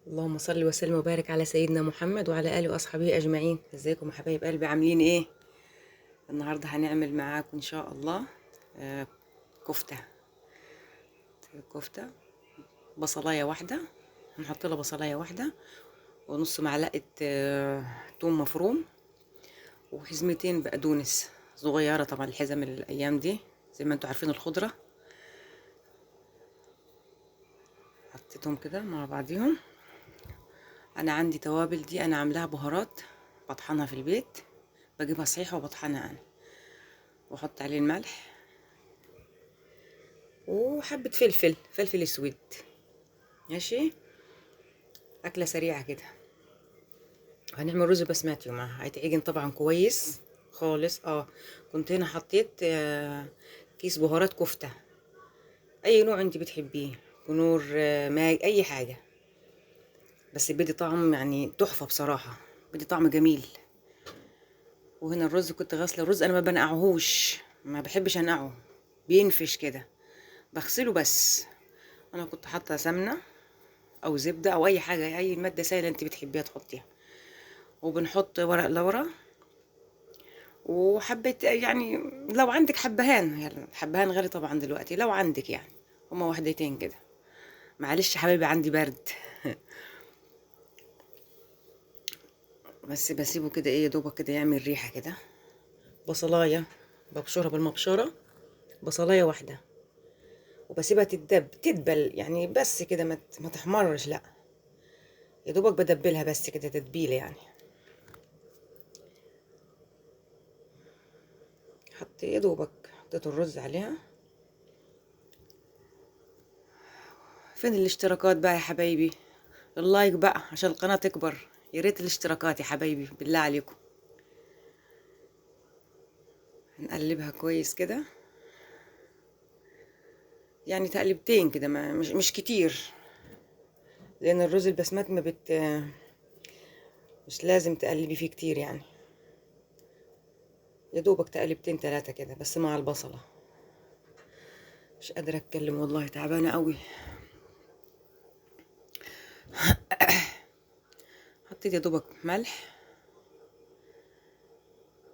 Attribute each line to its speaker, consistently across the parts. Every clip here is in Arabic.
Speaker 1: اللهم صل وسلم وبارك على سيدنا محمد وعلى آله وأصحابه أجمعين. ازيكم يا حبايب قلبي، عاملين ايه؟ النهاردة هنعمل معاكم إن شاء الله آه، كفتة. كفتة بصلاية واحدة، هنحط لها بصلاية واحدة ونص معلقة توم مفروم، وحزمتين بقدونس صغيرة. طبعا الحزم الأيام دي زي ما انتوا عارفين الخضرة، حطيتهم كده مع بعضيهم. أنا عندي توابل، دي أنا عاملاها بهارات بطحنها في البيت، بجيبها صحيحة وبطحنها أنا، واحط عليه الملح وحبة فلفل اسود. ماشي، اكلة سريعة كده. هنعمل رز بسمتي ومعها هيتعجن طبعا كويس خالص. كنت هنا حطيت كيس بهارات كفتة، اي نوع انت بتحبيه، كنور ماج اي حاجة، بس بدي طعم يعني تحفة بصراحة، بدي طعم جميل. وهنا الرز كنت غاسلة الرز، انا ما بنقعهوش، ما بحبش انقعه، بينفش كده، بغسله بس. انا كنت حاطه سمنه او زبده او اي حاجه، اي ماده سائله انت بتحبيها تحطيها. وبنحط ورق لورا وحبيت يعني، لو عندك حبهان، يعني حبهان غالي طبعا دلوقتي، لو عندك يعني هما وحدتين كده. معلش يا حبيبي عندي برد. بس بسيبه كده ايه، يا دوبك كده يعمل ريحه كده. بصلايه ببشرها بالمبشره، بصلايه واحده، وبسيبها تدبل يعني، بس كده ما تحمرش، لا، يا دوبك بدبلها بس كده تتبيله يعني. يا دوبك حطيت الرز عليها. فين الاشتراكات بقى يا حبايبي؟ اللايك بقى عشان القناة تكبر، يا ريت الاشتراكات يا حبايبي بالله عليكم. هنقلبها كويس كده، يعني تقلبتين كده، ما مش كتير، لان الرز البسمتي ما مش لازم تقلبي فيه كتير يعني، يا دوبك تقلبتين تلاتة كده بس مع البصلة. مش قادرة اتكلم والله، تعبانة قوي. حطيت يا دوبك ملح،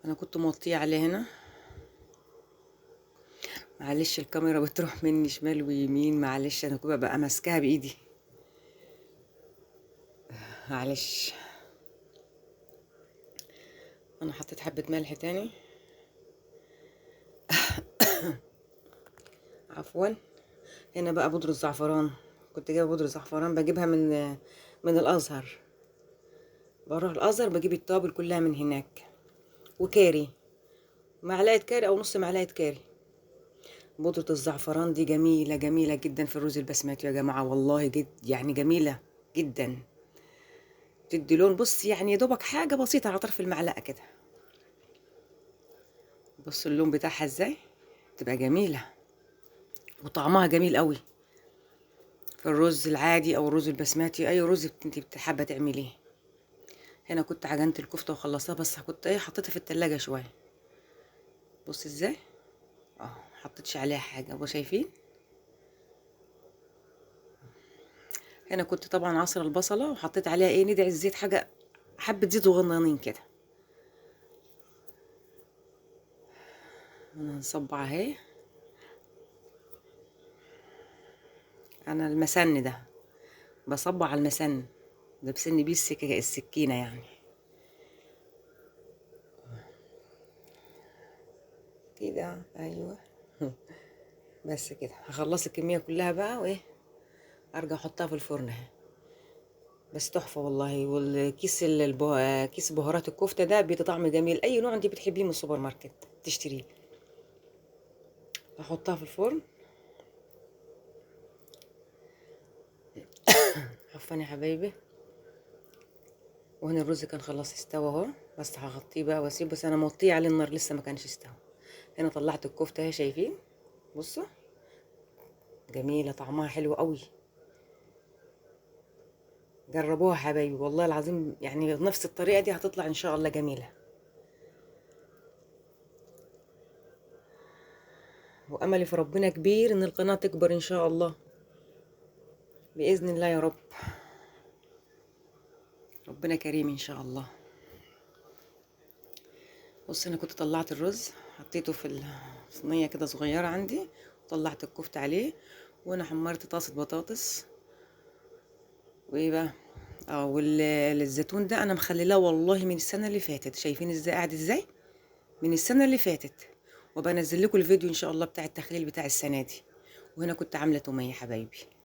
Speaker 1: انا كنت موطيه عليه هنا، معلش الكاميرا بتروح مني شمال ويمين، معلش انا كنت ببقى ماسكاها بايدي، معلش. انا حطيت حبة ملح تاني، عفوا. هنا بقى بودرة زعفران، كنت جايبة بودرة زعفران بجيبها من الازهر، بروح الازهر بجيب التوابل كلها من هناك. وكاري، معلقة كاري او نص معلقة كاري. بودرة الزعفران دي جميلة جميلة جدا في الرز البسمتي يا جماعة، والله جد يعني جميلة جدا، تدي لون. بص يعني يا دوبك حاجة بسيطة على طرف المعلقة كده، بص اللون بتاعها ازاي، تبقى جميلة وطعمها جميل قوي في الرز العادي او الرز البسمتي، اي رز انت حابة تعمليه. هنا كنت عجنت الكفتة وخلصتها، بس كنت ايه حطيتها في التلاجة شوية. بص ازاي، محطتش عليها حاجة، ابو شايفين. هنا كنت طبعا عصر البصلة وحطيت عليها ايه ندع الزيت، حاجة حبة زيت صغننين كده. انا هنصبع اهي، انا المسن ده بصبع على المسن ده، بسن بيه السكينة يعني كده، ايوه. بس كده هخلص الكمية كلها بقى، وايه ارجع احطها في الفرن اهي. بس تحفة والله. والكيس كيس بهارات الكفتة ده بيدي طعم جميل، أي نوع أنت بتحبيه من السوبر ماركت تشتريه. أحطها في الفرن. عفوا يا حبايبي. وهنا الرز كان خلاص استوى اهو، بس هغطيه بقى واسيبه، بس أنا موطيه على النار لسه ما كانش استوى. هنا طلعت الكفتة اهي، شايفين؟ بصوا جميلة، طعمها حلو قوي. جربوها يا حبايبي والله العظيم، يعني بنفس الطريقة دي هتطلع إن شاء الله جميلة. وأملي في ربنا كبير إن القناة تكبر إن شاء الله، بإذن الله يا رب. ربنا كريم ان شاء الله. بص انا كنت طلعت الرز، حطيته في الصينيه كده صغيره عندي، وطلعت الكفته عليه، وانا حمرت طاسه بطاطس. وايه بقى، والزيتون ده انا مخللاه والله من السنه اللي فاتت، شايفين ازاي قاعد ازاي، من السنه اللي فاتت. وبنزل لكم الفيديو ان شاء الله بتاع التخليل بتاع السنه دي. وهنا كنت عامله توميه حبايبي.